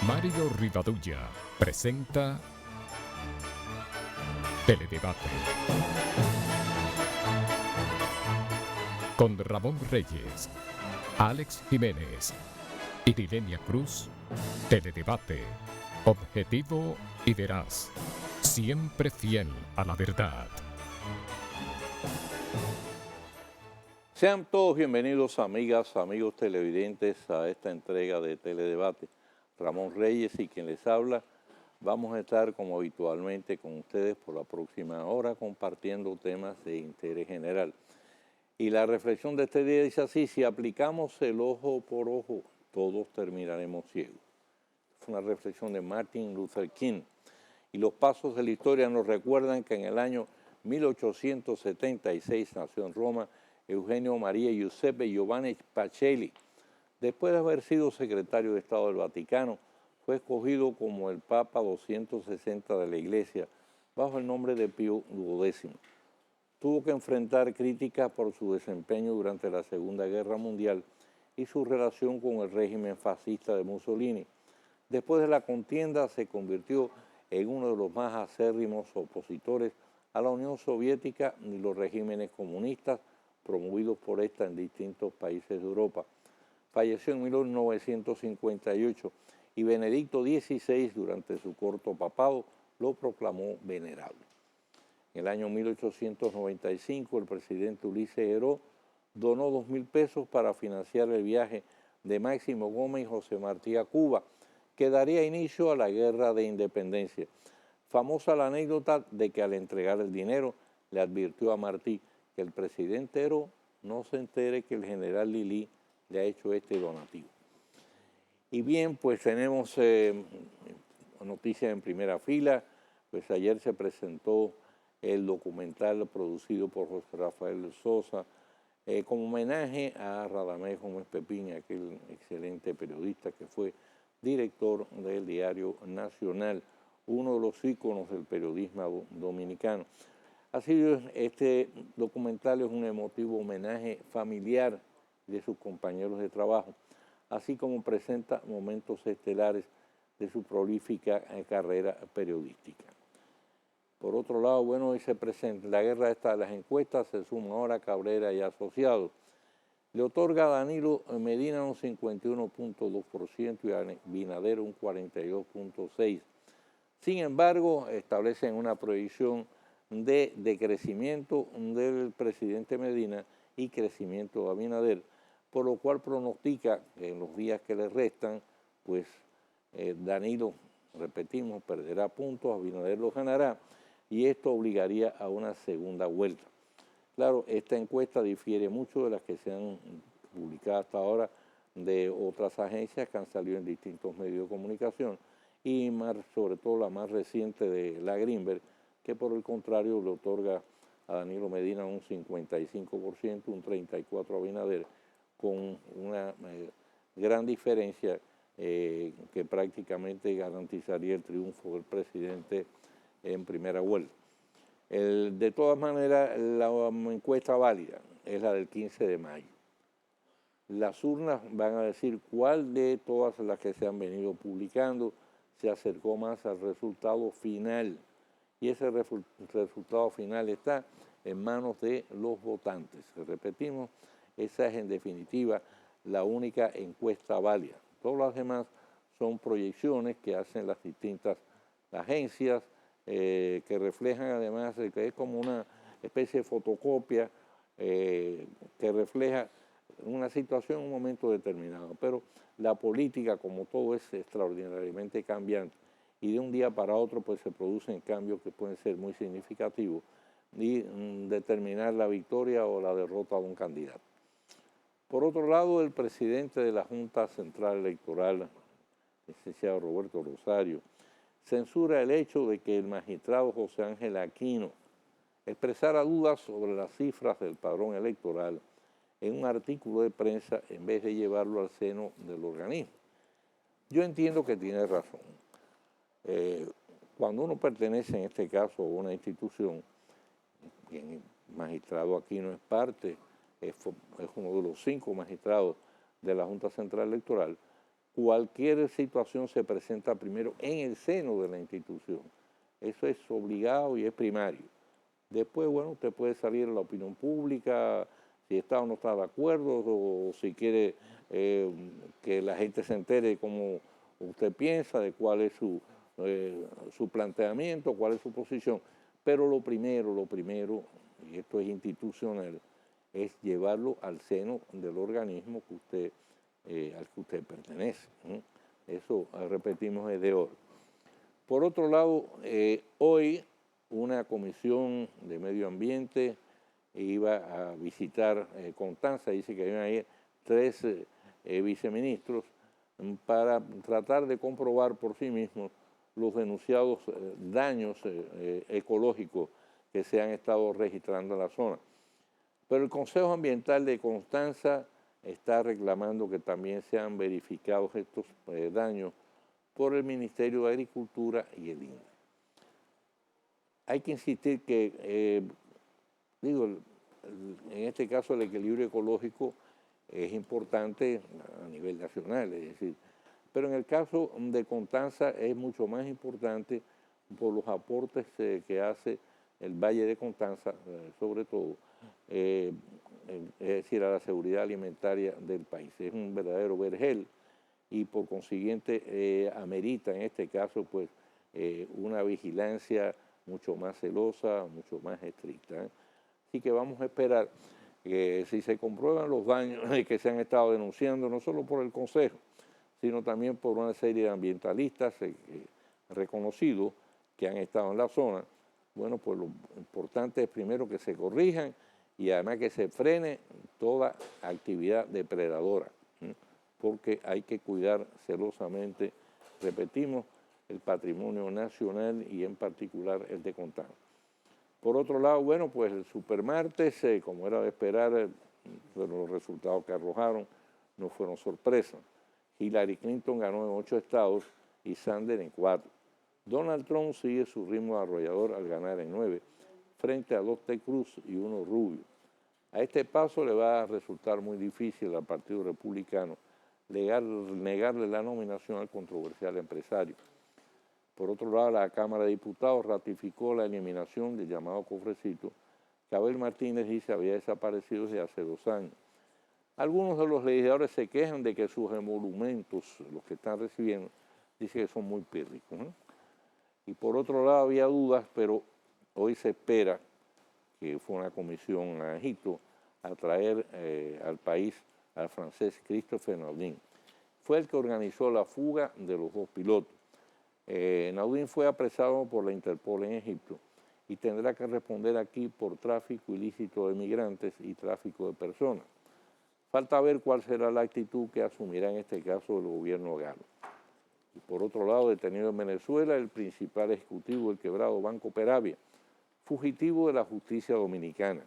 Mario Rivadulla presenta Teledebate con Ramón Reyes, Alex Jiménez y Dilenia Cruz. Teledebate, objetivo y veraz, siempre fiel a la verdad. Sean todos bienvenidos, amigas, amigos televidentes, a esta entrega de Teledebate. Ramón Reyes y quien les habla. Vamos a estar como habitualmente con ustedes por la próxima hora compartiendo temas de interés general. Y la reflexión de este día dice así: si aplicamos el ojo por ojo, todos terminaremos ciegos. Es una reflexión de Martin Luther King. Y los pasos de la historia nos recuerdan que en el año 1876 nació en Roma Eugenio María Giuseppe Giovanni Pacelli. Después de haber sido secretario de Estado del Vaticano, fue escogido como el Papa 260 de la Iglesia bajo el nombre de Pío XII. Tuvo que enfrentar críticas por su desempeño durante la Segunda Guerra Mundial y su relación con el régimen fascista de Mussolini. Después de la contienda se convirtió en uno de los más acérrimos opositores a la Unión Soviética y los regímenes comunistas promovidos por esta en distintos países de Europa. Falleció en 1958 y Benedicto XVI, durante su corto papado, lo proclamó venerable. En el año 1895, el presidente Ulises Heró donó 2.000 pesos para financiar el viaje de Máximo Gómez y José Martí a Cuba, que daría inicio a la Guerra de Independencia. Famosa la anécdota de que al entregar el dinero le advirtió a Martí que el presidente Heró no se entere que el general Lilí le ha hecho este donativo. Y bien, pues tenemos noticias en primera fila. Pues ayer se presentó el documental producido por José Rafael Sosa como homenaje a Radamés Gómez Pepín, aquel excelente periodista que fue director del Diario Nacional, uno de los íconos del periodismo dominicano. Así, este documental es un emotivo homenaje familiar de sus compañeros de trabajo, así como presenta momentos estelares de su prolífica carrera periodística. Por otro lado, bueno, hoy se presenta la guerra esta de las encuestas, se suma ahora Cabrera y asociados. Le otorga a Danilo Medina un 51.2% y a Abinader un 42.6%. Sin embargo, establecen una proyección de decrecimiento del presidente Medina y crecimiento de Abinader, por lo cual pronostica que en los días que le restan, pues Danilo, repetimos, perderá puntos, Abinader los ganará, y esto obligaría a una segunda vuelta. Claro, esta encuesta difiere mucho de las que se han publicado hasta ahora de otras agencias que han salido en distintos medios de comunicación, y sobre todo la más reciente de la Greenberg, que por el contrario le otorga a Danilo Medina un 55%, un 34% a Abinader, con una gran diferencia que prácticamente garantizaría el triunfo del presidente en primera vuelta. De todas maneras, la encuesta válida es la del 15 de mayo. Las urnas van a decir cuál de todas las que se han venido publicando se acercó más al resultado final. Y ese resultado final está en manos de los votantes. Repetimos, esa es en definitiva la única encuesta válida. Todas las demás son proyecciones que hacen las distintas agencias, que reflejan además, que es como una especie de fotocopia que refleja una situación en un momento determinado. Pero la política, como todo, es extraordinariamente cambiante, y de un día para otro pues se producen cambios que pueden ser muy significativos y determinar la victoria o la derrota de un candidato. Por otro lado, el presidente de la Junta Central Electoral, el licenciado Roberto Rosario, censura el hecho de que el magistrado José Ángel Aquino expresara dudas sobre las cifras del padrón electoral en un artículo de prensa en vez de llevarlo al seno del organismo. Yo entiendo que tiene razón. Cuando uno pertenece, en este caso, a una institución, y el magistrado Aquino es parte, es uno de los 5 magistrados de la Junta Central Electoral, cualquier situación se presenta primero en el seno de la institución. Eso es obligado y es primario. Después, bueno, usted puede salir a la opinión pública, si está o no está de acuerdo, o si quiere que la gente se entere de cómo usted piensa, de cuál es su planteamiento, cuál es su posición. Pero lo primero, y esto es institucional, es llevarlo al seno del organismo que usted, al que usted pertenece. Eso, repetimos, es de oro. Por otro lado, hoy una comisión de medio ambiente iba a visitar Constanza, dice que iban a ir 3 viceministros para tratar de comprobar por sí mismos los denunciados daños ecológicos que se han estado registrando en la zona. Pero el Consejo Ambiental de Constanza está reclamando que también sean verificados estos daños por el Ministerio de Agricultura y el INDA. Hay que insistir que, en este caso el equilibrio ecológico es importante a nivel nacional, es decir, pero en el caso de Constanza es mucho más importante por los aportes que hace el Valle de Constanza, sobre todo, es decir, a la seguridad alimentaria del país. Es un verdadero vergel y por consiguiente amerita en este caso pues una vigilancia mucho más celosa, mucho más estricta. Así que vamos a esperar que si se comprueban los daños que se han estado denunciando, no solo por el Consejo, sino también por una serie de ambientalistas reconocidos que han estado en la zona, bueno, pues lo importante es primero que se corrijan y además que se frene toda actividad depredadora, porque hay que cuidar celosamente, repetimos, el patrimonio nacional y en particular el de Constanza. Por otro lado, bueno, pues el supermartes, como era de esperar, los resultados que arrojaron no fueron sorpresa. Hillary Clinton ganó en 8 estados y Sanders en 4. Donald Trump sigue su ritmo arrollador al ganar en 9, frente a 2 Ted Cruz y 1 Rubio. A este paso le va a resultar muy difícil al Partido Republicano negarle la nominación al controversial empresario. Por otro lado, la Cámara de Diputados ratificó la eliminación del llamado cofrecito que Abel Martínez dice había desaparecido desde hace 2 años. Algunos de los legisladores se quejan de que sus emolumentos, los que están recibiendo, dicen que son muy pírricos, ¿no? Y por otro lado había dudas, pero hoy se espera, que fue una comisión a Egipto, a traer al país al francés Christophe Naudin. Fue el que organizó la fuga de los 2 pilotos. Naudin fue apresado por la Interpol en Egipto y tendrá que responder aquí por tráfico ilícito de migrantes y tráfico de personas. Falta ver cuál será la actitud que asumirá en este caso el gobierno galo. Y por otro lado, detenido en Venezuela, el principal ejecutivo del quebrado Banco Peravia, fugitivo de la justicia dominicana.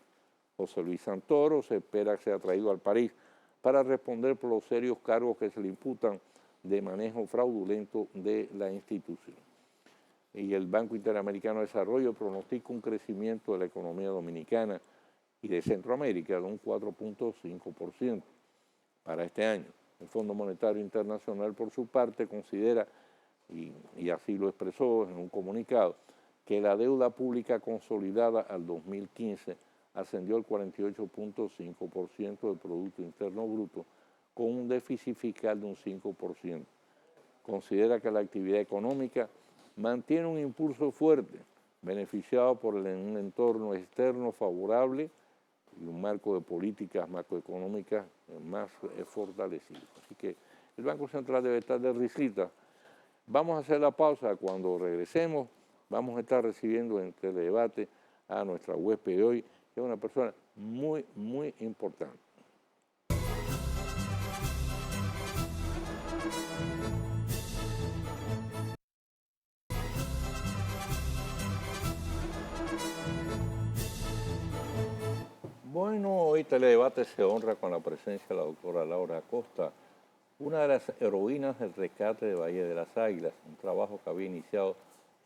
José Luis Santoro se espera que sea traído al país para responder por los serios cargos que se le imputan de manejo fraudulento de la institución. Y el Banco Interamericano de Desarrollo pronostica un crecimiento de la economía dominicana y de Centroamérica de un 4.5% para este año. El Fondo Monetario Internacional, por su parte, considera, y así lo expresó en un comunicado, que la deuda pública consolidada al 2015 ascendió al 48.5% del Producto Interno Bruto, con un déficit fiscal de un 5%. Considera que la actividad económica mantiene un impulso fuerte, beneficiado por un entorno externo favorable y un marco de políticas macroeconómicas más fortalecido. Así que el Banco Central debe estar de risita. Vamos a hacer la pausa. Cuando regresemos vamos a estar recibiendo en Teledebate a nuestra huésped de hoy, que es una persona muy, muy importante. Bueno, hoy Teledebate se honra con la presencia de la doctora Laura Acosta, una de las heroínas del rescate de Valle de las Águilas, un trabajo que había iniciado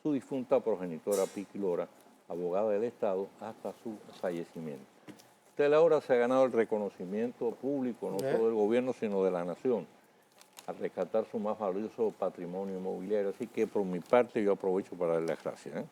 su difunta progenitora Piqui Lora, abogada del Estado, hasta su fallecimiento. Laura se ha ganado el reconocimiento público, no solo del gobierno, sino de la nación. a rescatar su más valioso patrimonio inmobiliario. Así que por mi parte yo aprovecho para darle las gracias.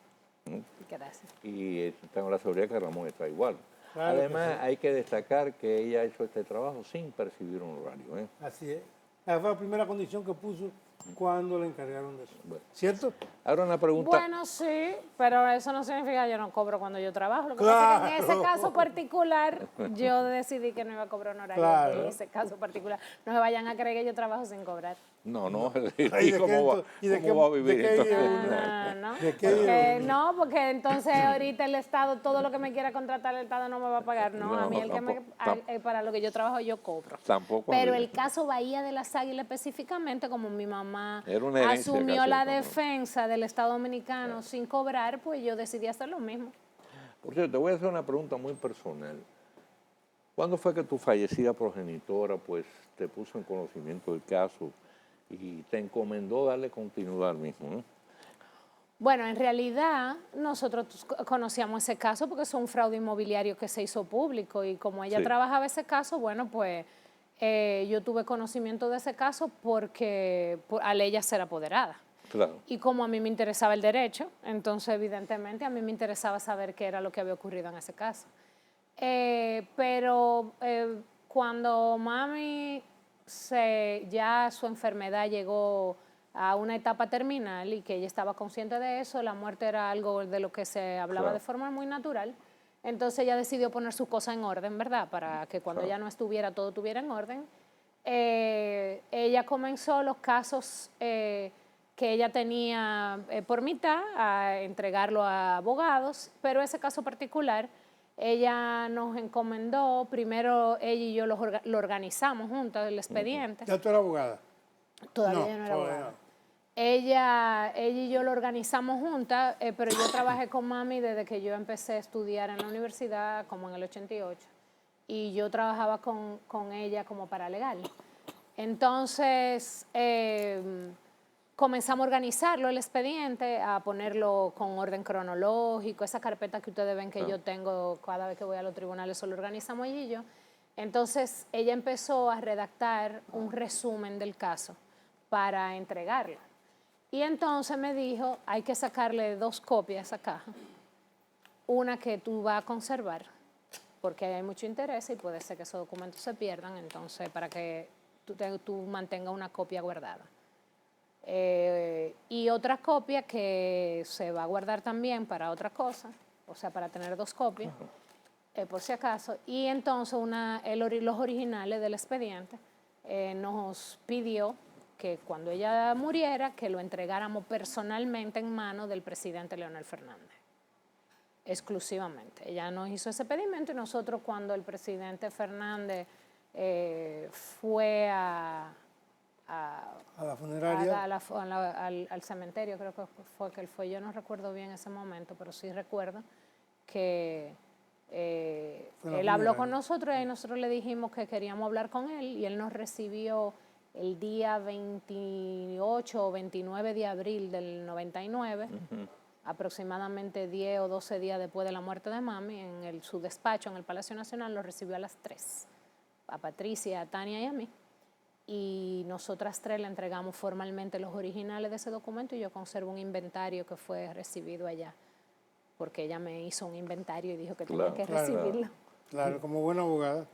Gracias. Y tengo la seguridad que Ramón está igual. Claro Además, que sí. hay que destacar que ella ha hecho este trabajo sin percibir un horario. Así es. Esa fue la primera condición que puso cuando le encargaron de eso. Bueno. ¿Cierto? Ahora una pregunta. Bueno, sí, pero eso no significa que yo no cobro cuando yo trabajo. Lo que pasa es que en ese Claro. caso particular, yo decidí que no iba a cobrar honorario Claro. en ese caso particular. No se vayan a creer que yo trabajo sin cobrar. No, no. Ay, ¿Y cómo va a vivir de qué entonces? vive uno? No, ¿De qué porque, vive? no, porque entonces ahorita el Estado, todo lo que me quiera contratar el Estado no me va a pagar. No, a mí el que para lo que yo trabajo yo cobro. Tampoco. Pero el caso Bahía de las Águilas específicamente, como mi mamá Era una herencia asumió casi, la ¿no? defensa del Estado Dominicano sin cobrar, pues yo decidí hacer lo mismo. Por cierto, te voy a hacer una pregunta muy personal. ¿Cuándo fue que tu fallecida progenitora pues te puso en conocimiento del caso y te encomendó darle continuidad al mismo? Bueno, en realidad nosotros conocíamos ese caso porque es un fraude inmobiliario que se hizo público y como ella Sí. trabajaba ese caso, bueno, pues yo tuve conocimiento de ese caso porque al ella ser apoderada. Claro. Y como a mí me interesaba el derecho, entonces evidentemente a mí me interesaba saber qué era lo que había ocurrido en ese caso. Pero cuando mami ya su enfermedad llegó a una etapa terminal y que ella estaba consciente de eso, la muerte era algo de lo que se hablaba Claro. de forma muy natural, entonces ella decidió poner su cosa en orden, ¿verdad? Para que cuando ella no estuviera, todo estuviera en orden. Ella comenzó los casos que ella tenía por mitad a entregarlo a abogados, pero ese caso particular, ella nos encomendó, primero ella y yo lo organizamos juntas, el expediente. ¿Ya tú eres abogada? Todavía yo no era todavía abogada. no. Ella y yo lo organizamos juntas, pero yo trabajé con mami desde que yo empecé a estudiar en la universidad, como en el 88, y yo trabajaba con ella como paralegal. Entonces, comenzamos a organizarlo, el expediente, a ponerlo con orden cronológico, esa carpeta que ustedes ven que yo tengo cada vez que voy a los tribunales, eso lo organizamos ella y yo. Entonces, ella empezó a redactar un resumen del caso para entregarlo. Y entonces me dijo, hay que sacarle 2 copias a esa caja, una que tú vas a conservar, porque hay mucho interés y puede ser que esos documentos se pierdan, entonces para que tú mantengas una copia guardada. Y otra copia que se va a guardar también para otra cosa, o sea, para tener 2 copias, por si acaso. Y entonces los originales del expediente nos pidió que cuando ella muriera, que lo entregáramos personalmente en manos del presidente Leonel Fernández, exclusivamente. Ella nos hizo ese pedimento y nosotros cuando el presidente Fernández fue a la funeraria. al cementerio, creo que fue que él fue, yo no recuerdo bien ese momento, pero sí recuerdo que él habló con nosotros y nosotros le dijimos que queríamos hablar con él y él nos recibió el día 28 o 29 de abril del 99, aproximadamente 10 o 12 días después de la muerte de mami, en su despacho en el Palacio Nacional, lo recibió a las 3, a Patricia, a Tania y a mí. Y nosotras 3 le entregamos formalmente los originales de ese documento y yo conservo un inventario que fue recibido allá, porque ella me hizo un inventario y dijo que tenía que recibirlo. Claro, como buena abogada.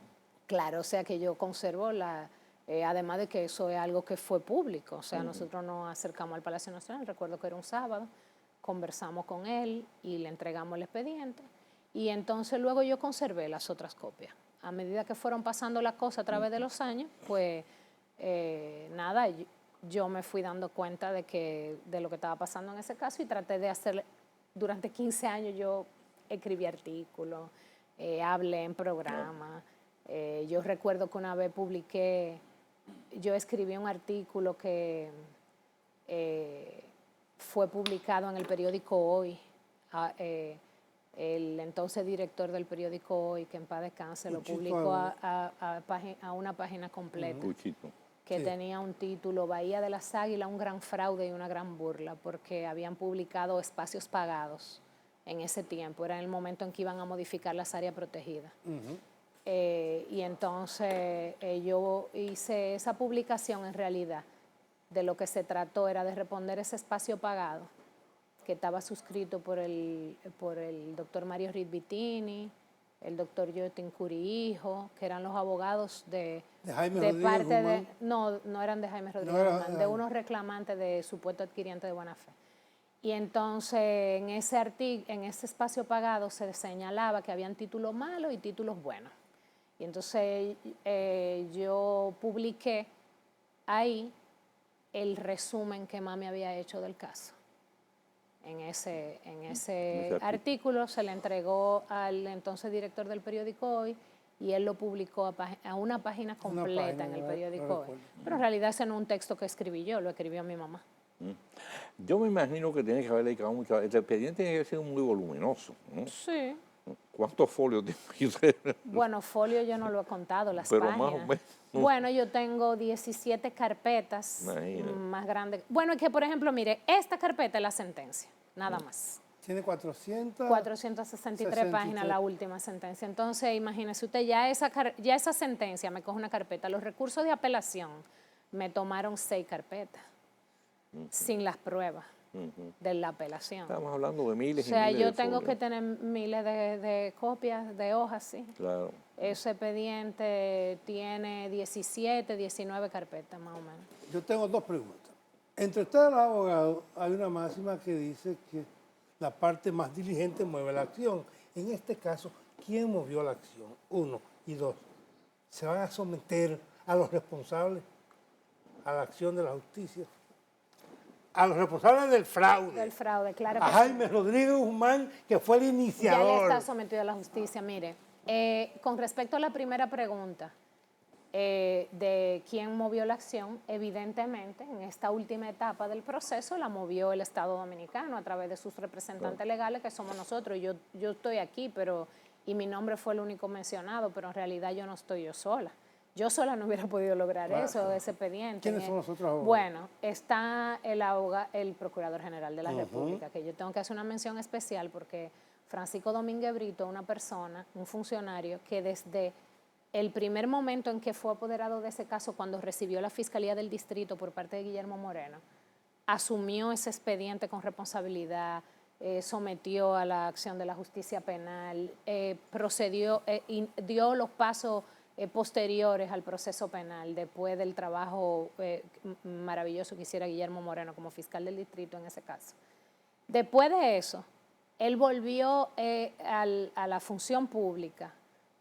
Claro, o sea que yo conservo además de que eso es algo que fue público, o sea, nosotros nos acercamos al Palacio Nacional, recuerdo que era un sábado, conversamos con él y le entregamos el expediente y entonces luego yo conservé las otras copias. A medida que fueron pasando las cosas a través de los años, pues nada, yo me fui dando cuenta de lo que estaba pasando en ese caso y traté de hacer, durante 15 años yo escribí artículos, hablé en programas. Yo recuerdo que una vez yo escribí un artículo que fue publicado en el periódico Hoy. El entonces director del periódico Hoy, que en paz descanse, lo publicó a una página completa. Que tenía un título, Bahía de las Águilas, un gran fraude y una gran burla, porque habían publicado espacios pagados en ese tiempo. Era el momento en que iban a modificar las áreas protegidas. Y entonces yo hice esa publicación en realidad de lo que se trató era de responder ese espacio pagado que estaba suscrito por el doctor Mario Ritbitini, el doctor Joaquín Curihijo, que eran los abogados de Jaime de Rodríguez parte Guzmán. no eran de Jaime Rodríguez No era Guzmán, de Jaime. unos reclamantes de supuesto adquiriente de buena fe. Y entonces en ese espacio pagado se señalaba que habían títulos malos y títulos buenos. Y entonces yo publiqué ahí el resumen que Mami había hecho del caso. En ese artículo se le entregó al entonces director del periódico Hoy y él lo publicó a una página completa en el periódico Hoy. Pero en realidad ese no es un texto que escribí yo, lo escribió mi mamá. Yo me imagino que tiene que haber dedicado mucho. Este expediente tiene que haber sido muy voluminoso, ¿no? Sí. ¿Cuántos folios tiene? Bueno, folio yo no lo he contado, las Pero páginas. más o menos. Bueno, yo tengo 17 carpetas más grandes. Bueno, es que por ejemplo, mire, esta carpeta es la sentencia, nada más. Tiene 463 páginas la última sentencia. Entonces, imagínese usted, ya esa sentencia me coge una carpeta. Los recursos de apelación me tomaron 6 carpetas, sin las pruebas de la apelación. Estamos hablando de miles y O sea, miles yo de tengo folios. que tener miles de copias, de hojas, sí. Claro. Ese expediente tiene 17, 19 carpetas más o menos. Yo tengo 2 preguntas. Entre ustedes los abogados hay una máxima que dice que la parte más diligente mueve la acción. En este caso, ¿quién movió la acción? 1 y 2. ¿Se van a someter a los responsables a la acción de la justicia? A los responsables del fraude. Del fraude, claro que A sí. Jaime Rodríguez Guzmán, que fue el Ya le iniciador. está sometido a la justicia. Mire, con respecto a la primera pregunta de quién movió la acción, evidentemente en esta última etapa del proceso la movió el Estado Dominicano a través de sus representantes legales, que somos nosotros. Yo estoy aquí, y mi nombre fue el único mencionado, pero en realidad yo no estoy yo sola. Yo sola no hubiera podido lograr eso, ese expediente. ¿Quiénes son los otros abogados? Bueno, está el Procurador General de la República, que yo tengo que hacer una mención especial porque Francisco Domínguez Brito es una persona, un funcionario, que desde el primer momento en que fue apoderado de ese caso, cuando recibió la Fiscalía del Distrito por parte de Guillermo Moreno, asumió ese expediente con responsabilidad, sometió a la acción de la justicia penal, procedió y dio los pasos posteriores al proceso penal, después del trabajo maravilloso que hiciera Guillermo Moreno como fiscal del distrito en ese caso. Después de eso, él volvió a la función pública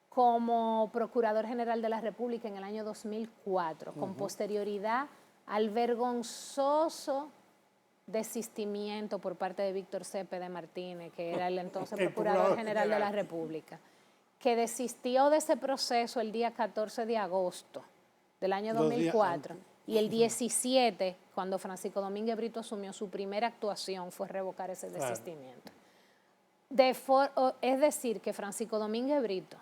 como Procurador General de la República en el año 2004, con posterioridad al vergonzoso desistimiento por parte de Víctor Cepeda Martínez, que era el entonces Procurador General de la República, que desistió de ese proceso el día 14 de agosto del año 2004 y el 17, cuando Francisco Domínguez Brito asumió su primera actuación, fue revocar ese desistimiento. Es decir, que Francisco Domínguez Brito,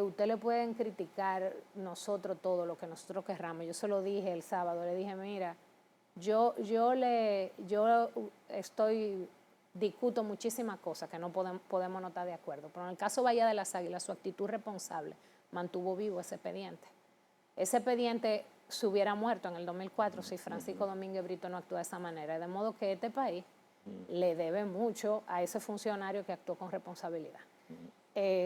usted le pueden criticar nosotros todo lo que nosotros querramos. Yo se lo dije el sábado, le dije, mira, yo discuto muchísimas cosas que no podemos no estar de acuerdo, pero en el caso Bahía de las Águilas, su actitud responsable mantuvo vivo ese expediente. Ese expediente se hubiera muerto en el 2004 si Francisco Domínguez Brito no actuó de esa manera, de modo que este país le debe mucho a ese funcionario que actuó con responsabilidad,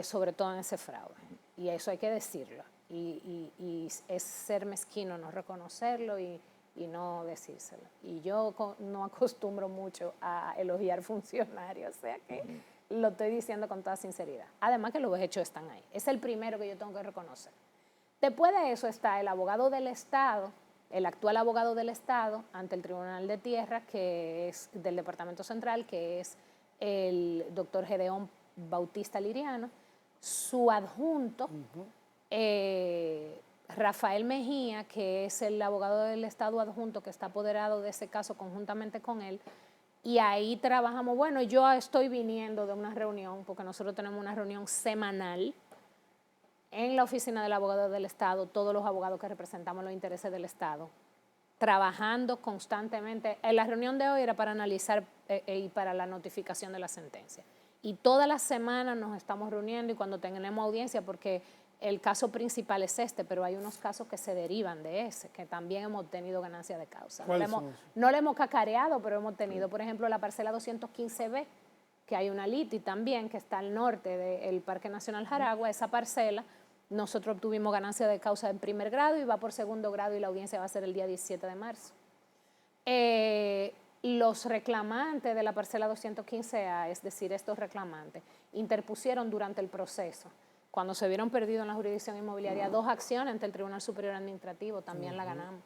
sobre todo en ese fraude, y eso hay que decirlo, y es ser mezquino no reconocerlo y no decírselo. Y yo no acostumbro mucho a elogiar funcionarios, o sea que lo estoy diciendo con toda sinceridad. Además que los hechos están ahí. Es el primero que yo tengo que reconocer. Después de eso está el abogado del Estado, el actual abogado del Estado ante el Tribunal de Tierra, que es del Departamento Central, que es el doctor Gedeón Bautista Liriano, su adjunto, Rafael Mejía, que es el abogado del Estado adjunto que está apoderado de ese caso conjuntamente con él, y ahí trabajamos. Bueno, yo estoy viniendo de una reunión, porque nosotros tenemos una reunión semanal en la oficina del abogado del Estado, todos los abogados que representamos los intereses del Estado, trabajando constantemente. La reunión de hoy era para analizar y para la notificación de la sentencia. Y todas las semanas nos estamos reuniendo y cuando tenemos audiencia, porque el caso principal es este, pero hay unos casos que se derivan de ese, que también hemos obtenido ganancia de causa. No le hemos cacareado, pero hemos tenido, por ejemplo, la parcela 215B, que hay una liti también, que está al norte del Parque Nacional Jaragua. Esa parcela, nosotros obtuvimos ganancia de causa en primer grado y va por segundo grado y la audiencia va a ser el día 17 de marzo. Los reclamantes de la parcela 215A, es decir, estos reclamantes, interpusieron durante el proceso, cuando se vieron perdidos en la jurisdicción inmobiliaria, 2 acciones ante el Tribunal Superior Administrativo, también la ganamos.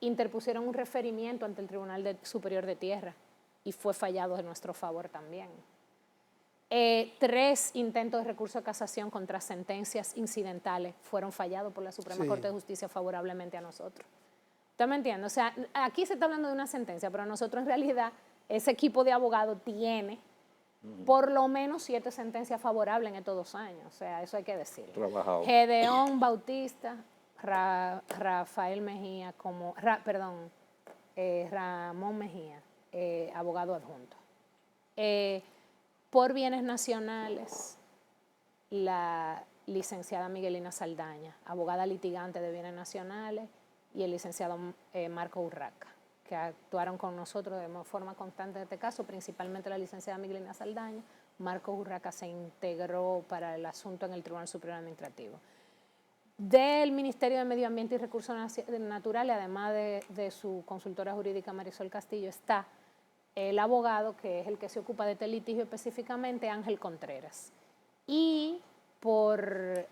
Interpusieron un referimiento ante el Tribunal Superior de Tierra y fue fallado en nuestro favor también. 3 intentos de recurso de casación contra sentencias incidentales fueron fallados por la Suprema Corte de Justicia favorablemente a nosotros. ¿Usted me entiende? O sea, aquí se está hablando de una sentencia, pero nosotros en realidad, ese equipo de abogados tiene por lo menos 7 sentencias favorables en estos 2 años. O sea, eso hay que decirlo. Trabajado. Gedeón Bautista, Rafael Mejía, Ramón Mejía, abogado adjunto. Por bienes nacionales, la licenciada Miguelina Saldaña, abogada litigante de bienes nacionales, y el licenciado Marco Urraca, que actuaron con nosotros de forma constante en este caso, principalmente la licenciada Miguelina Saldaña. Marco Urraca se integró para el asunto en el Tribunal Superior Administrativo. Del Ministerio de Medio Ambiente y Recursos Naturales, además de su consultora jurídica Marisol Castillo, está el abogado que es el que se ocupa de este litigio específicamente, Ángel Contreras. Y por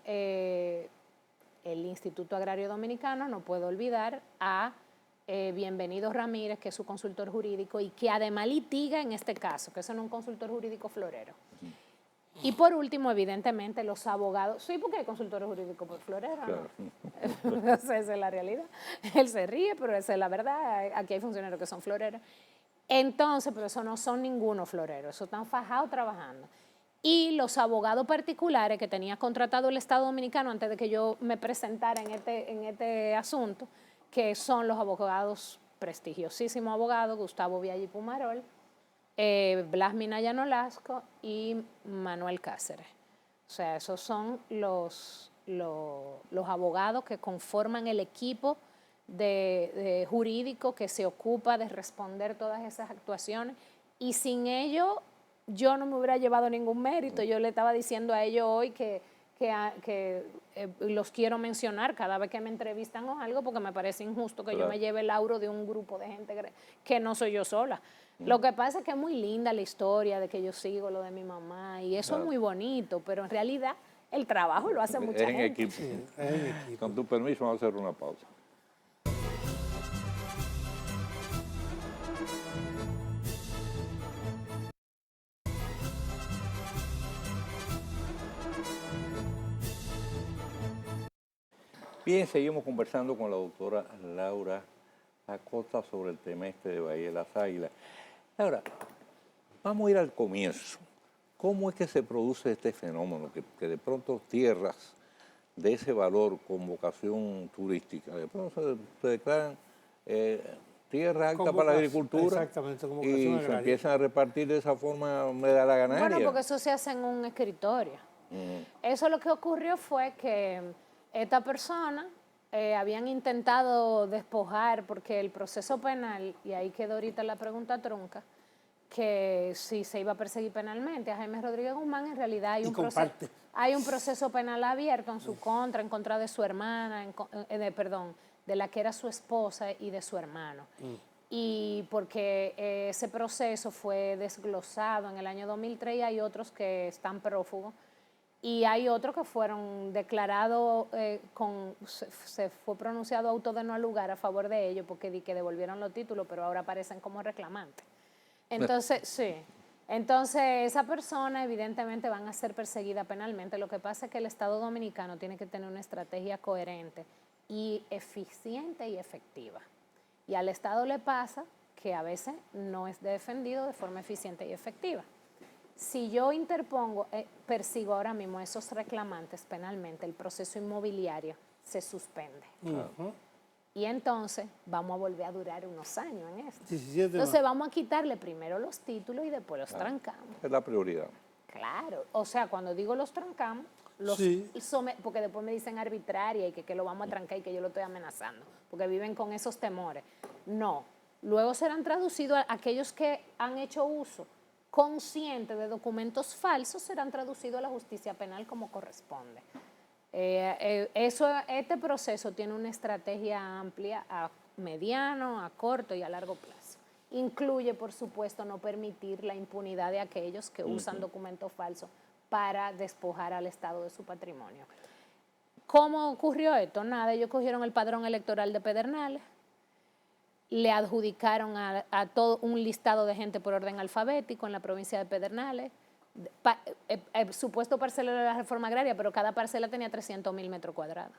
el Instituto Agrario Dominicano, no puedo olvidar a Bienvenido Ramírez, que es su consultor jurídico y que además litiga en este caso, que eso no es un consultor jurídico florero. Y por último, evidentemente, los abogados. Sí, porque hay consultores jurídicos por florero, Claro. ¿no? Esa es la realidad. Él se ríe, pero esa es la verdad. Aquí hay funcionarios que son floreros. Entonces, pero eso no son ninguno floreros, eso están fajados trabajando. Y los abogados particulares que tenía contratado el Estado Dominicano antes de que yo me presentara en este asunto, que son los abogados, prestigiosísimos abogados, Gustavo Viaggi Pumarol, Blas Minaya Nolasco y Manuel Cáceres. O sea, esos son los abogados que conforman el equipo de jurídico que se ocupa de responder todas esas actuaciones, y sin ellos yo no me hubiera llevado ningún mérito. Yo le estaba diciendo a ellos hoy que los quiero mencionar cada vez que me entrevistan o algo, porque me parece injusto que yo me lleve el lauro de un grupo de gente que no soy yo sola. Lo que pasa es que es muy linda la historia de que yo sigo lo de mi mamá y eso es muy bonito, pero en realidad el trabajo lo hace mucha gente. Equipo. Sí, es en equipo. Con tu permiso, vamos a hacer una pausa. Bien, seguimos conversando con la doctora Laura Acosta sobre el tema de Bahía de las Águilas. Laura, vamos a ir al comienzo. ¿Cómo es que se produce este fenómeno? Que de pronto tierras de ese valor con vocación turística, de pronto se declaran tierra apta para la agricultura. Exactamente, como vocación y se agraria. empiezan a repartir de esa forma me da la ganancia. Bueno, porque eso se hace en un escritorio. Eso lo que ocurrió fue que esta persona habían intentado despojar, porque el proceso penal, y ahí quedó ahorita la pregunta trunca, que si se iba a perseguir penalmente a Jaime Rodríguez Guzmán, en realidad hay un proceso penal abierto en su contra, en contra de su hermana, de la que era su esposa y de su hermano. Y porque ese proceso fue desglosado en el año 2003 y hay otros que están prófugos. Y hay otros que fueron declarados, se fue pronunciado auto de no lugar a favor de ellos porque devolvieron los títulos, pero ahora aparecen como reclamantes. Entonces, sí. Entonces, esa persona evidentemente van a ser perseguida penalmente. Lo que pasa es que el Estado Dominicano tiene que tener una estrategia coherente y eficiente y efectiva. Y al Estado le pasa que a veces no es defendido de forma eficiente y efectiva. Si yo persigo ahora mismo a esos reclamantes penalmente, el proceso inmobiliario se suspende. Y entonces vamos a volver a durar unos años en esto. Entonces vamos a quitarle primero los títulos y después los trancamos. Es la prioridad. Claro, o sea, cuando digo los trancamos, los Sí. porque después me dicen arbitraria y que lo vamos a trancar y que yo lo estoy amenazando, porque viven con esos temores. No, luego serán traducidos a aquellos que han hecho uso consciente de documentos falsos, serán traducidos a la justicia penal como corresponde. Este proceso tiene una estrategia amplia a mediano, a corto y a largo plazo. Incluye, por supuesto, no permitir la impunidad de aquellos que usan documentos falsos para despojar al Estado de su patrimonio. ¿Cómo ocurrió esto? Nada, ellos cogieron el padrón electoral de Pedernales, le adjudicaron a todo un listado de gente por orden alfabético en la provincia de Pedernales, supuesto parcelero de la reforma agraria, pero cada parcela tenía 300.000 metros cuadrados.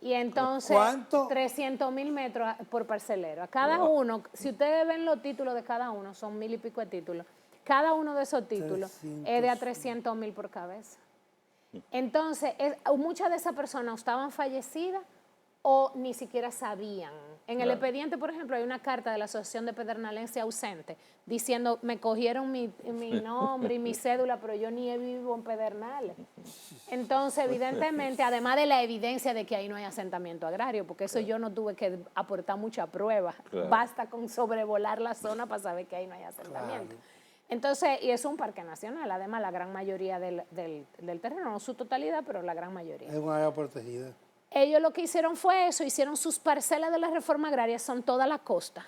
Y entonces, ¿cuánto? 300.000 metros por parcelero. A cada uno, si ustedes ven los títulos de cada uno, son 1.000 y pico de títulos, cada uno de esos títulos es de a 300.000 por cabeza. Entonces, muchas de esas personas estaban fallecidas o ni siquiera sabían. En el expediente, por ejemplo, hay una carta de la Asociación de Pedernales ausente diciendo, me cogieron mi nombre y mi cédula, pero yo ni vivo en Pedernales. Entonces, evidentemente, además de la evidencia de que ahí no hay asentamiento agrario, porque eso yo no tuve que aportar mucha prueba, basta con sobrevolar la zona para saber que ahí no hay asentamiento. Entonces, y es un parque nacional, además la gran mayoría del terreno, no su totalidad, pero la gran mayoría. Es una área protegida. Ellos lo que hicieron fue eso, hicieron sus parcelas de la reforma agraria, son toda la costa.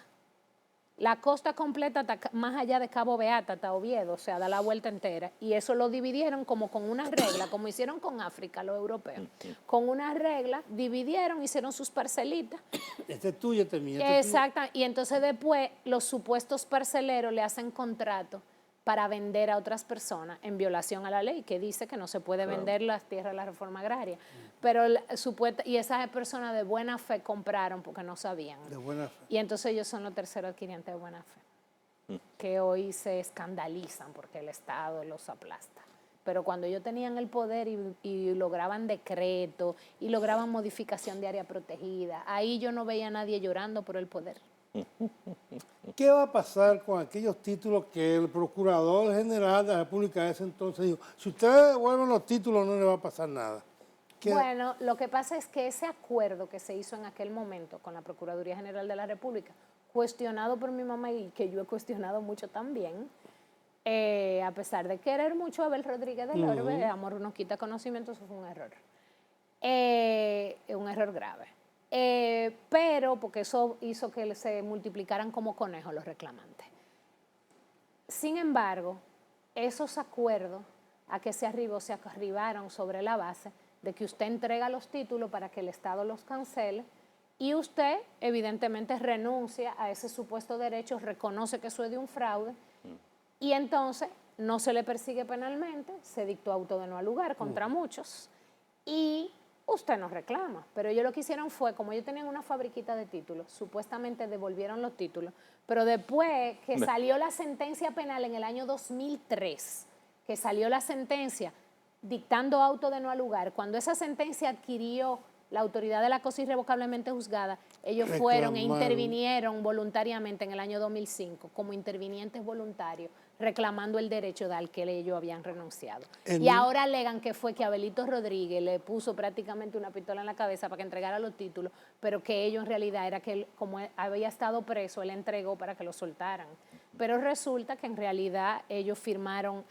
La costa completa, más allá de Cabo Beata, hasta Oviedo, o sea, da la vuelta entera. Y eso lo dividieron como con una regla, como hicieron con África, los europeos. Con una regla, dividieron, hicieron sus parcelitas. Este es tuyo, este es mío. Exacto, y entonces después los supuestos parceleros le hacen contrato para vender a otras personas en violación a la ley, que dice que no se puede vender las tierras de la reforma agraria. Pero y esas personas de buena fe compraron porque no sabían. De buena fe. Y entonces ellos son los terceros adquirientes de buena fe, que hoy se escandalizan porque el Estado los aplasta. Pero cuando ellos tenían el poder y lograban decreto y lograban modificación de área protegida, ahí yo no veía a nadie llorando por el poder. ¿Qué va a pasar con aquellos títulos que el Procurador General de la República de ese entonces dijo? Si ustedes devuelven los títulos no le va a pasar nada. Bueno, lo que pasa es que ese acuerdo que se hizo en aquel momento con la Procuraduría General de la República, cuestionado por mi mamá y que yo he cuestionado mucho también, a pesar de querer mucho a Abel Rodríguez del Orbe, amor no quita conocimiento, eso fue un error grave. Pero porque eso hizo que se multiplicaran como conejos los reclamantes. Sin embargo, esos acuerdos a que se arribaron sobre la base de que usted entrega los títulos para que el Estado los cancele y usted evidentemente renuncia a ese supuesto derecho, reconoce que eso es de un fraude y entonces no se le persigue penalmente, se dictó auto de no lugar contra muchos y usted no reclama. Pero ellos lo que hicieron fue, como ellos tenían una fabriquita de títulos, supuestamente devolvieron los títulos, pero después que salió la sentencia penal en el año 2003, que salió la sentencia dictando auto de no lugar, cuando esa sentencia adquirió la autoridad de la cosa irrevocablemente juzgada, ellos fueron e intervinieron voluntariamente en el año 2005 como intervinientes voluntarios reclamando el derecho al que ellos habían renunciado. Y ahora alegan que fue que Abelito Rodríguez le puso prácticamente una pistola en la cabeza para que entregara los títulos, pero que ellos en realidad era que él, como había estado preso, él entregó para que lo soltaran. Pero resulta que en realidad ellos firmaron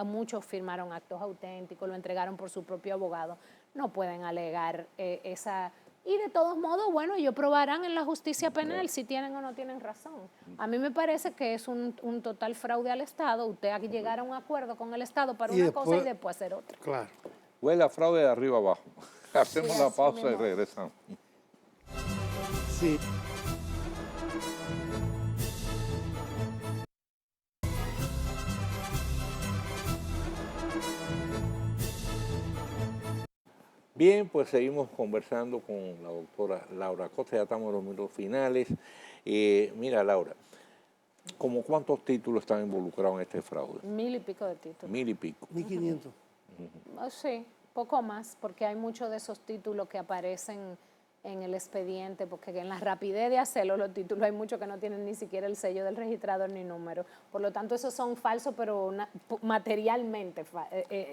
muchos firmaron actos auténticos, lo entregaron por su propio abogado. No pueden alegar esa... Y de todos modos, bueno, ellos probarán en la justicia penal si tienen o no tienen razón. A mí me parece que es un total fraude al Estado. Usted hay que llegar a un acuerdo con el Estado para una cosa y después hacer otra. Claro. Huele a fraude de arriba abajo. Hacemos una pausa y regresamos. Sí. Bien, pues seguimos conversando con la doctora Laura Costa, ya estamos en los minutos finales. Mira, Laura, ¿cómo cuántos títulos están involucrados en este fraude? 1.000 y pico de títulos. 1.000 y pico. 1.500. Sí, poco más, porque hay muchos de esos títulos que aparecen en el expediente, porque en la rapidez de hacerlo, los títulos hay muchos que no tienen ni siquiera el sello del registrador ni número. Por lo tanto, esos son falsos, pero materialmente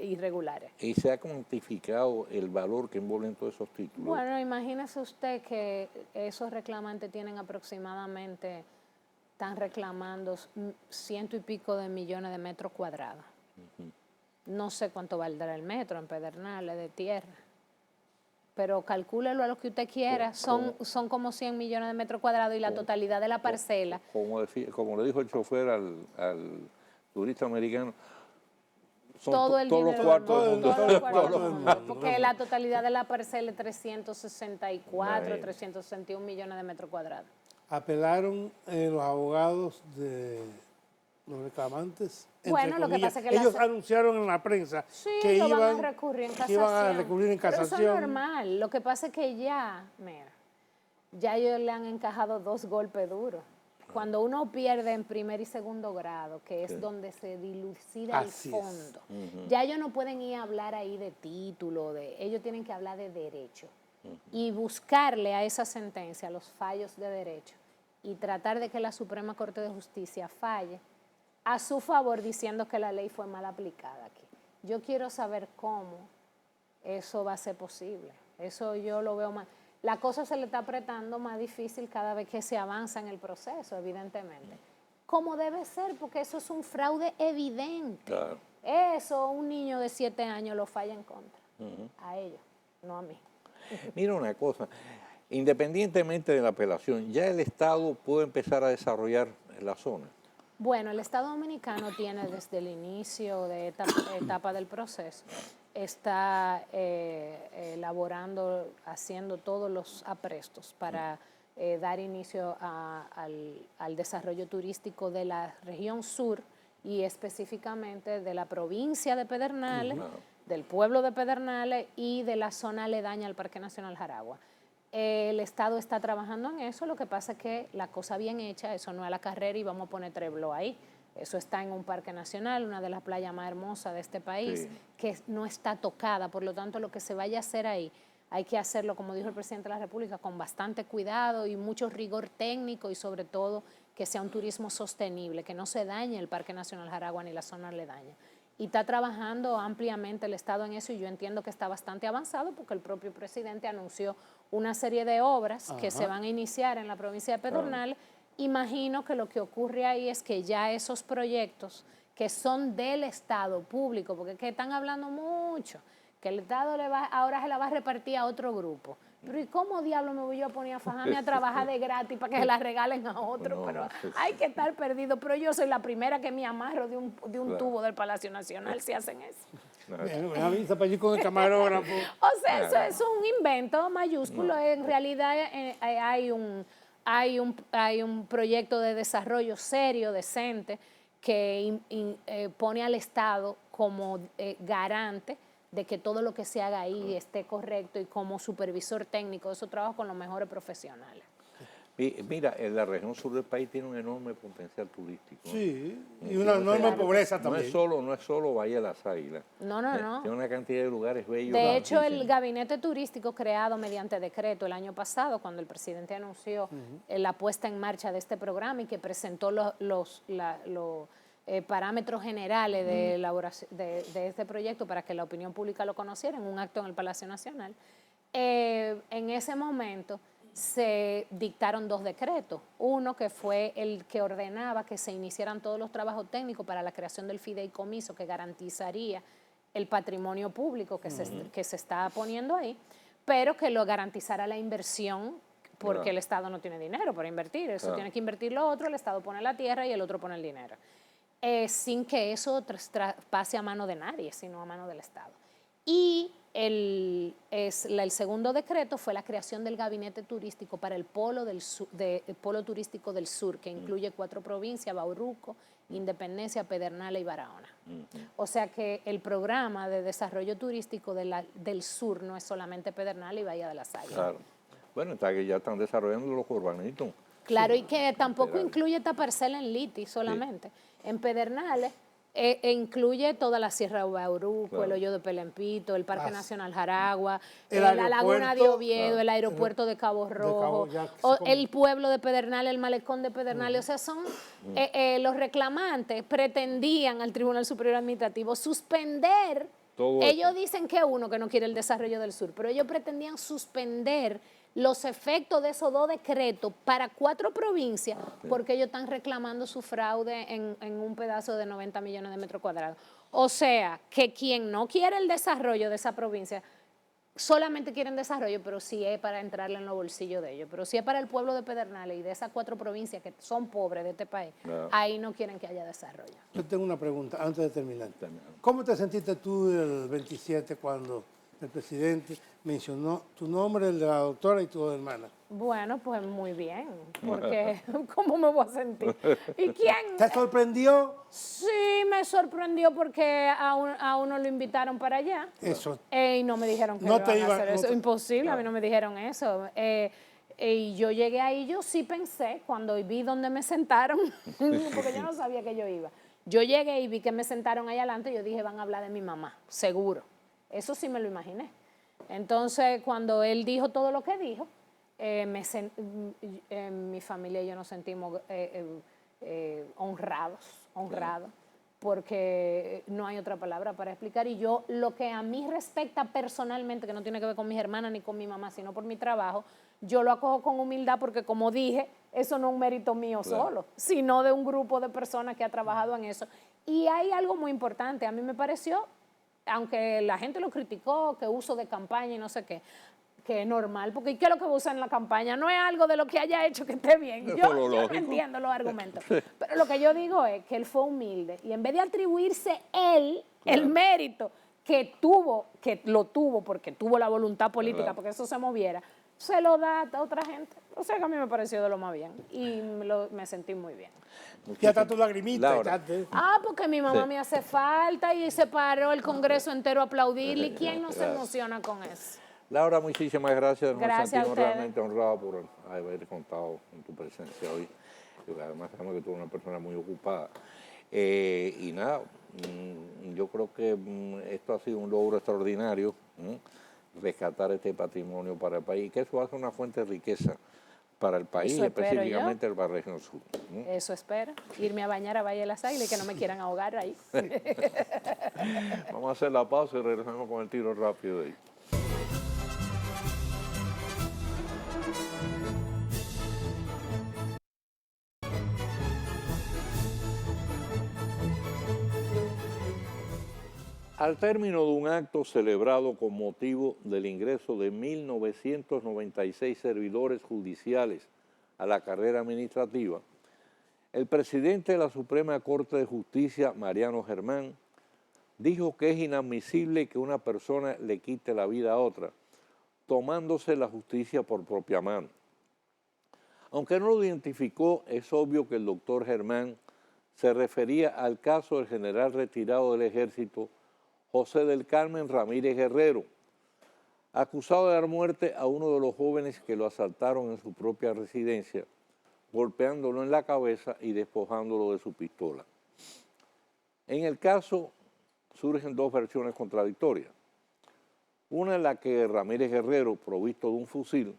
irregulares. ¿Y se ha cuantificado el valor que envuelven todos esos títulos? Bueno, imagínese usted que esos reclamantes tienen aproximadamente, están reclamando 100 y pico de millones de metros cuadrados. No sé cuánto valdrá el metro en Pedernales de tierra, pero calcúlelo a lo que usted quiera, son como 100 millones de metros cuadrados y la totalidad de la parcela. Como le dijo el chofer al turista americano, son todo el todos los dinero cuartos del mundo. todos los cuartos del mundo, porque la totalidad de la parcela es 364, Imagínate. 361 millones de metros cuadrados. Apelaron los abogados de los reclamantes. Bueno, entre lo que comillas. pasa es que ellos anunciaron en la prensa que lo iban, van a recurrir en que iban a casación. recurrir en Pero casación. eso es normal. Lo que pasa es que ya ellos le han encajado 2 golpes duros. Cuando uno pierde en primer y segundo grado, que es donde se dilucida el Así fondo, ya ellos no pueden ir a hablar ahí de título, ellos tienen que hablar de derecho y buscarle a esa sentencia los fallos de derecho y tratar de que la Suprema Corte de Justicia falle a su favor diciendo que la ley fue mal aplicada aquí. Yo quiero saber cómo eso va a ser posible. Eso yo lo veo más. La cosa se le está apretando más difícil cada vez que se avanza en el proceso, evidentemente. Como debe ser, porque eso es un fraude evidente. Claro. Eso un niño de 7 años lo falla en contra. A ellos, no a mí. Mira una cosa, independientemente de la apelación, ya el Estado puede empezar a desarrollar la zona. Bueno, el Estado Dominicano tiene desde el inicio de esta etapa del proceso, está elaborando, haciendo todos los aprestos para dar inicio al desarrollo turístico de la región sur y específicamente de la provincia de Pedernales, del pueblo de Pedernales y de la zona aledaña al Parque Nacional Jaragua. El Estado está trabajando en eso, lo que pasa es que la cosa bien hecha, eso no es a la carrera y vamos a poner Treblo ahí. Eso está en un parque nacional, una de las playas más hermosas de este país, que no está tocada, por lo tanto lo que se vaya a hacer ahí, hay que hacerlo, como dijo el presidente de la República, con bastante cuidado y mucho rigor técnico y sobre todo que sea un turismo sostenible, que no se dañe el Parque Nacional Jaragua ni la zona aledaña. Y está trabajando ampliamente el Estado en eso y yo entiendo que está bastante avanzado porque el propio presidente anunció una serie de obras que se van a iniciar en la provincia de Pedernales. Imagino que lo que ocurre ahí es que ya esos proyectos que son del Estado público, porque es que están hablando mucho, que el Estado ahora se la va a repartir a otro grupo. Pero ¿y cómo diablo me voy yo a poner a fajarme a trabajar de gratis para que se la regalen a otro? Pero hay que estar perdido. Pero yo soy la primera que me amarro de un tubo del Palacio Nacional si hacen eso. Me avisa para ir con el camarógrafo. O sea, eso es un invento mayúsculo. En realidad hay un proyecto de desarrollo serio, decente, que pone al Estado como garante de que todo lo que se haga ahí esté correcto y como supervisor técnico de esos trabajos con los mejores profesionales. Mira, en la región sur del país tiene un enorme potencial turístico. Sí, y una enorme pobreza también. No es solo Valle de las Águilas. No. Tiene una cantidad de lugares bellos. De hecho, el gabinete turístico creado mediante decreto el año pasado, cuando el presidente anunció la puesta en marcha de este programa y que presentó los parámetros generales de elaboración de este proyecto para que la opinión pública lo conociera en un acto en el Palacio Nacional, en ese momento se dictaron 2 decretos. Uno que fue el que ordenaba que se iniciaran todos los trabajos técnicos para la creación del fideicomiso que garantizaría el patrimonio público que se está poniendo ahí, pero que lo garantizara la inversión porque el Estado no tiene dinero para invertir. Eso tiene que invertir lo otro, el Estado pone la tierra y el otro pone el dinero. Sin que eso pase a mano de nadie, sino a mano del Estado. Y el segundo decreto fue la creación del gabinete turístico para el polo turístico del sur, que incluye 4 provincias, Bauruco, Independencia, Pedernales y Barahona. O sea que el programa de desarrollo turístico del sur no es solamente Pedernales y Bahía de las Águilas. Claro. Bueno, está que ya están desarrollando los urbanitos. Claro, y que tampoco incluye esta parcela en Liti solamente. En Pedernales incluye toda la Sierra de Bauruco, Claro. el Hoyo de Pelempito, el Parque Ah, Nacional Jaragua, el la Laguna de aeropuerto, Oviedo, el aeropuerto de Cabo Rojo, ya que se el pueblo de Pedernales, el malecón de Pedernales. O sea, son los reclamantes pretendían al Tribunal Superior Administrativo suspender. Todo Ellos esto. dicen que uno que no quiere el desarrollo del sur, pero ellos pretendían suspender los efectos de esos 2 decretos para 4 provincias porque ellos están reclamando su fraude en un pedazo de 90 millones de metros cuadrados. O sea, que quien no quiere el desarrollo de esa provincia solamente quieren desarrollo, pero sí es para entrarle en los bolsillos de ellos. Pero si es para el pueblo de Pedernales y de esas 4 provincias que son pobres de este país, ahí no quieren que haya desarrollo. Yo tengo una pregunta antes de terminar. ¿Cómo te sentiste tú el 27 cuando el presidente mencionó tu nombre, el de la doctora y tu hermana? Bueno, pues muy bien, porque ¿cómo me voy a sentir? ¿Y quién? ¿Te sorprendió? Sí, me sorprendió porque a uno lo invitaron para allá. Eso. Y no me dijeron que No iban te a iba- hacer no eso. te- Imposible, a mí no me dijeron eso. Y yo llegué ahí, yo sí pensé, cuando vi dónde me sentaron, porque yo no sabía que yo iba. Yo llegué y vi que me sentaron ahí adelante y yo dije, van a hablar de mi mamá, seguro. Eso sí me lo imaginé. Entonces, cuando él dijo todo lo que dijo, mi familia y yo nos sentimos honrados, porque no hay otra palabra para explicar. Y yo, lo que a mí respecta personalmente, que no tiene que ver con mis hermanas ni con mi mamá, sino por mi trabajo, yo lo acojo con humildad porque, como dije, eso no es un mérito mío solo, sino de un grupo de personas que ha trabajado en eso. Y hay algo muy importante, a mí me pareció, aunque la gente lo criticó, que uso de campaña y no sé qué, que es normal, porque ¿qué es lo que usa en la campaña? No es algo de lo que haya hecho que esté bien. Yo no entiendo los argumentos. Pero lo que yo digo es que él fue humilde y en vez de atribuirse él el mérito que lo tuvo porque tuvo la voluntad política, porque eso se moviera, se lo da a otra gente. O sea que a mí me pareció de lo más bien y me sentí muy bien. Ya está tu lagrimita. Laura. Porque mi mamá me hace falta y se paró el Congreso entero a aplaudirle. ¿Y quién no se emociona con eso? Laura, muchísimas gracias. Nos Gracias a sentimos ustedes. realmente honrados por haber contado con tu presencia hoy. Además, sabemos que tú eres una persona muy ocupada. Y nada, yo creo que esto ha sido un logro extraordinario, rescatar este patrimonio para el país, y que eso hace una fuente de riqueza para el país, Eso espero específicamente para la región sur. Eso espero. Irme a bañar a Valle de las Águilas y que no me quieran ahogar ahí. Vamos a hacer la pausa y regresamos con el tiro rápido de ahí. Al término de un acto celebrado con motivo del ingreso de 1.996 servidores judiciales a la carrera administrativa, el presidente de la Suprema Corte de Justicia, Mariano Germán, dijo que es inadmisible que una persona le quite la vida a otra, tomándose la justicia por propia mano. Aunque no lo identificó, es obvio que el doctor Germán se refería al caso del general retirado del Ejército, José del Carmen Ramírez Guerrero, acusado de dar muerte a uno de los jóvenes que lo asaltaron en su propia residencia, golpeándolo en la cabeza y despojándolo de su pistola. En el caso surgen 2 versiones contradictorias. Una en la que Ramírez Guerrero, provisto de un fusil,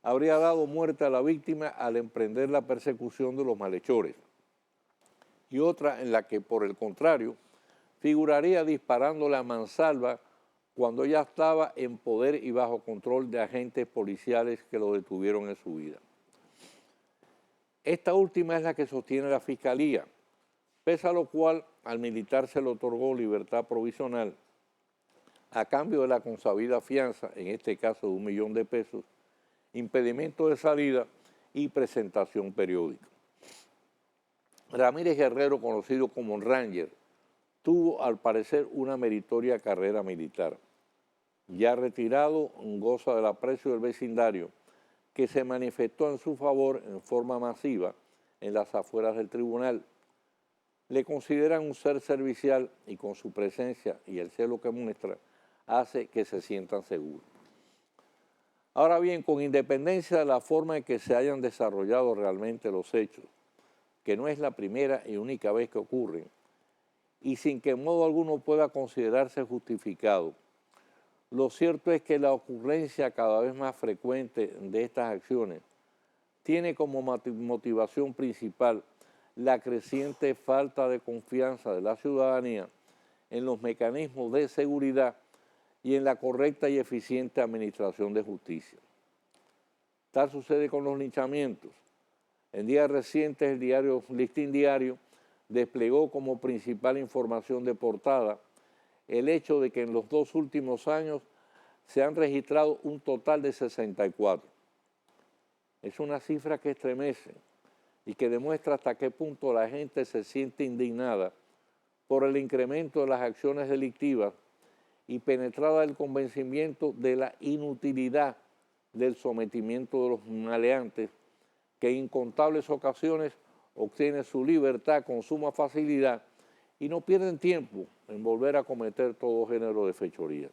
habría dado muerte a la víctima al emprender la persecución de los malhechores. Y otra en la que, por el contrario, figuraría disparándole a mansalva cuando ya estaba en poder y bajo control de agentes policiales que lo detuvieron en su vida. Esta última es la que sostiene la Fiscalía, pese a lo cual al militar se le otorgó libertad provisional a cambio de la consabida fianza, en este caso de $1 millón de pesos, impedimento de salida y presentación periódica. Ramírez Guerrero, conocido como Ranger, tuvo al parecer una meritoria carrera militar. Ya retirado, goza del aprecio del vecindario, que se manifestó en su favor en forma masiva en las afueras del tribunal. Le consideran un ser servicial y con su presencia y el celo que muestra hace que se sientan seguros. Ahora bien, con independencia de la forma en que se hayan desarrollado realmente los hechos, que no es la primera y única vez que ocurren, y sin que en modo alguno pueda considerarse justificado. Lo cierto es que la ocurrencia cada vez más frecuente de estas acciones tiene como motivación principal la creciente falta de confianza de la ciudadanía en los mecanismos de seguridad y en la correcta y eficiente administración de justicia. Tal sucede con los linchamientos. En días recientes el diario Listín Diario desplegó como principal información de portada el hecho de que en los 2 últimos años se han registrado un total de 64. Es una cifra que estremece y que demuestra hasta qué punto la gente se siente indignada por el incremento de las acciones delictivas y penetrada del convencimiento de la inutilidad del sometimiento de los maleantes que en incontables ocasiones obtienen su libertad con suma facilidad y no pierden tiempo en volver a cometer todo género de fechoría.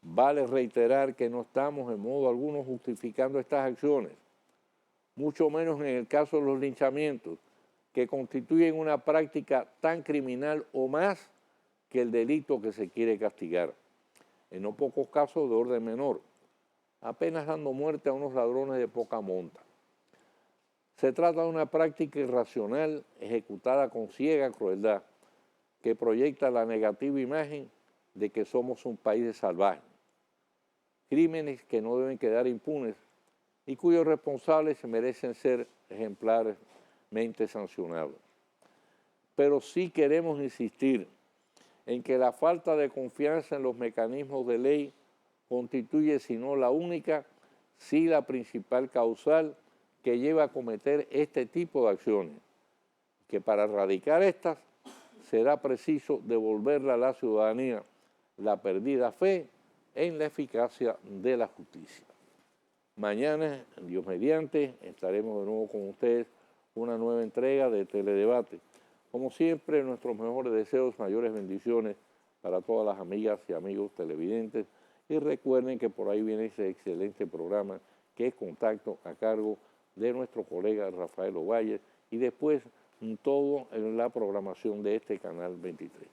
Vale reiterar que no estamos en modo alguno justificando estas acciones, mucho menos en el caso de los linchamientos, que constituyen una práctica tan criminal o más que el delito que se quiere castigar, en no pocos casos de orden menor, apenas dando muerte a unos ladrones de poca monta. Se trata de una práctica irracional ejecutada con ciega crueldad que proyecta la negativa imagen de que somos un país de salvajes. Crímenes que no deben quedar impunes y cuyos responsables merecen ser ejemplarmente sancionados. Pero sí queremos insistir en que la falta de confianza en los mecanismos de ley constituye, si no la única, sí la principal causal que lleva a cometer este tipo de acciones, que para erradicar estas será preciso devolverle a la ciudadanía la perdida fe en la eficacia de la justicia. Mañana, Dios mediante, estaremos de nuevo con ustedes una nueva entrega de Teledebate. Como siempre, nuestros mejores deseos, mayores bendiciones para todas las amigas y amigos televidentes. Y recuerden que por ahí viene ese excelente programa que es Contacto, a cargo de nuestro colega Rafael Ovalle, y después todo en la programación de este Canal 23.